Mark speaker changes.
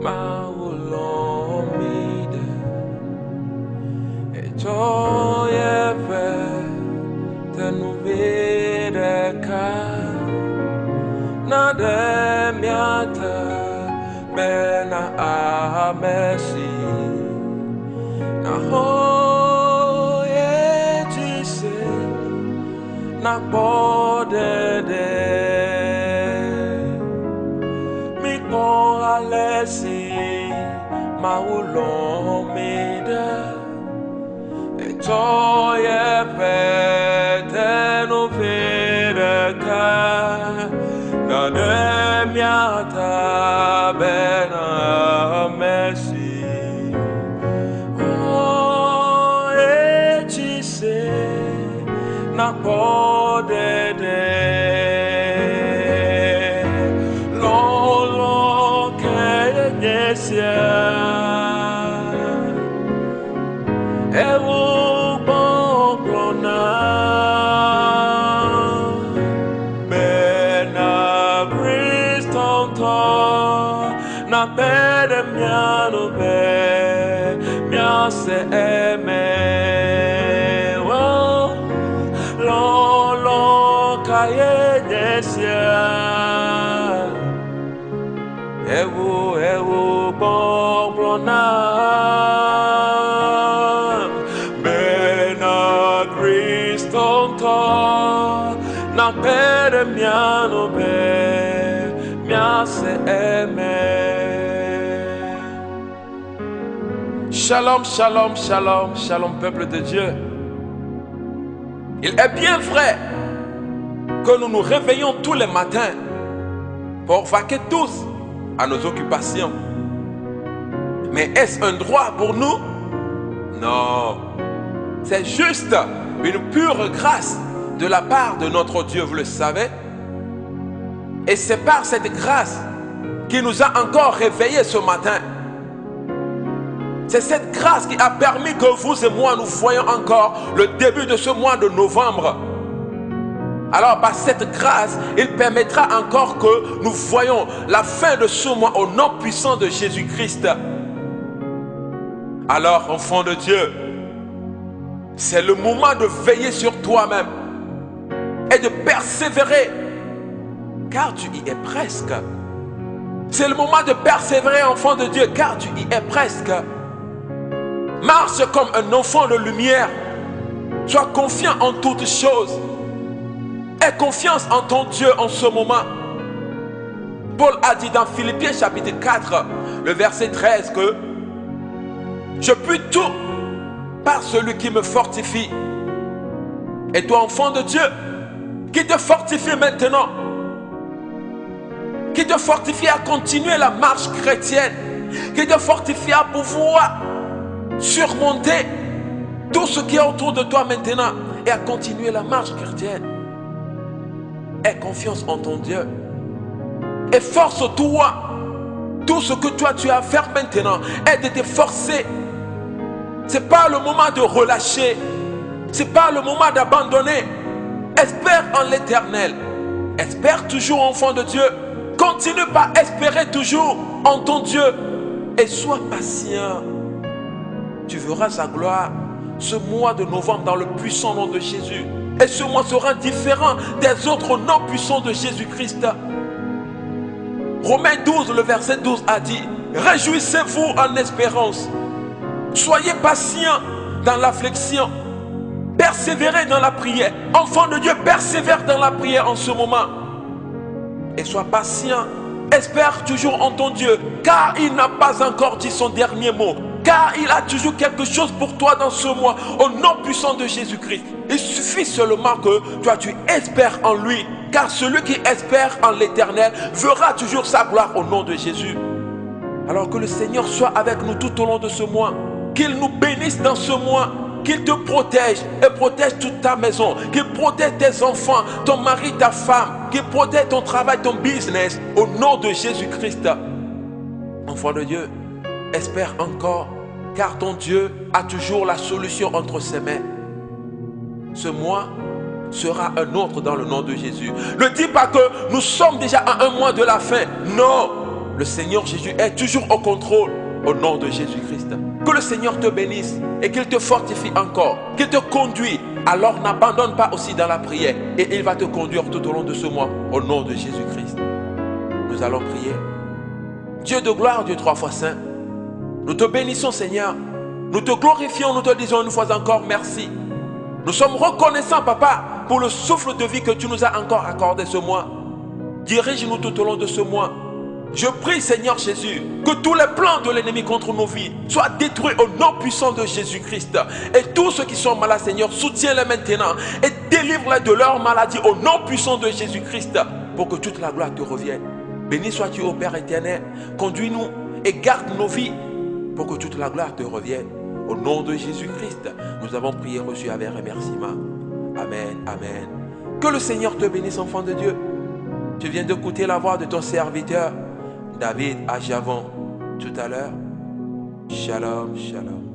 Speaker 1: Maulomide Etoyeve Tenuvideka Nademiata Bena Amesi Nahoye Jise Nakbodede Mikon Alesi Maulomide Etoye Tenuvideka Nademiata Bena Amesi Nakbodede Lolo Kenyesia Ewu Bonglona Bena Kristonto Na Bede Miano Be Miase Eme Ewu Bonglona Bena Kristonto Na Pere Miano Be Miase Eme. Shalom, shalom, shalom, shalom peuple de Dieu. Il est bien vrai que nous nous réveillons tous les matins pour vaquer tous à nos occupations. Mais est-ce un droit pour nous? Non. C'est juste une pure grâce de la part de notre Dieu, vous le savez. Et c'est par cette grâce qui nous a encore réveillés ce matin. C'est cette grâce qui a permis que vous et moi nous voyons encore le début de ce mois de novembre. Alors par cette grâce, il permettra encore que nous voyons la fin de ce mois au nom puissant de Jésus-Christ. Alors, enfant de Dieu, c'est le moment de veiller sur toi-même et de persévérer, car tu y es presque. C'est le moment de persévérer, enfant de Dieu, car tu y es presque. Marche comme un enfant de lumière. Sois confiant en toutes choses. Aie confiance en ton Dieu en ce moment. Paul a dit dans Philippiens chapitre 4, le verset 13 que je puis tout par celui qui me fortifie. Et toi, enfant de Dieu, qui te fortifie maintenant, qui te fortifie à continuer la marche chrétienne, qui te fortifie à pouvoir surmonter tout ce qui est autour de toi maintenant et à continuer la marche chrétienne. Aie confiance en ton Dieu. Efforce-toi. Tout ce que toi tu as à faire maintenant est de te forcer. Ce n'est pas le moment de relâcher. Ce n'est pas le moment d'abandonner. Espère en l'Éternel. Espère toujours, enfant de Dieu. Continue par espérer toujours en ton Dieu. Et sois patient. Tu verras sa gloire ce mois de novembre dans le puissant nom de Jésus. Et ce mois sera différent des autres noms puissants de Jésus-Christ. Romains 12, le verset 12 a dit: réjouissez-vous en espérance. Soyez patients dans l'affliction. Persévérez dans la prière. Enfant de Dieu, persévère dans la prière en ce moment. Et sois patient. Espère toujours en ton Dieu, car il n'a pas encore dit son dernier mot. Car il a toujours quelque chose pour toi dans ce mois, au nom puissant de Jésus-Christ. Il suffit seulement que toi tu espères en lui, car celui qui espère en l'Éternel verra toujours sa gloire au nom de Jésus. Alors que le Seigneur soit avec nous tout au long de ce mois, qu'il nous bénisse dans ce mois, qu'il te protège et protège toute ta maison, qu'il protège tes enfants, ton mari, ta femme, qu'il protège ton travail, ton business, au nom de Jésus-Christ. Enfant de Dieu, espère encore, car ton Dieu a toujours la solution entre ses mains. Ce mois sera un autre dans le nom de Jésus. Ne dis pas que nous sommes déjà à un mois de la fin. Non, le Seigneur Jésus est toujours au contrôle au nom de Jésus-Christ. Que le Seigneur te bénisse et qu'il te fortifie encore, qu'il te conduise. Alors n'abandonne pas aussi dans la prière et il va te conduire tout au long de ce mois au nom de Jésus-Christ. Nous allons prier. Dieu de gloire, Dieu 3 fois saint, nous te bénissons Seigneur, nous te glorifions, nous te disons une fois encore merci. Nous sommes reconnaissants Papa pour le souffle de vie que tu nous as encore accordé ce mois. Dirige-nous tout au long de ce mois. Je prie Seigneur Jésus que tous les plans de l'ennemi contre nos vies soient détruits au nom puissant de Jésus-Christ. Et tous ceux qui sont malades Seigneur, soutiens-les maintenant et délivre-les de leur maladie au nom puissant de Jésus-Christ pour que toute la gloire te revienne. Béni sois-tu au Père éternel, conduis-nous et garde nos vies pour que toute la gloire te revienne. Au nom de Jésus-Christ, nous avons prié, reçu avec remerciement. Amen, amen. Que le Seigneur te bénisse, enfant de Dieu. Tu viens d'écouter la voix de ton serviteur David à Javon tout à l'heure. Shalom, shalom.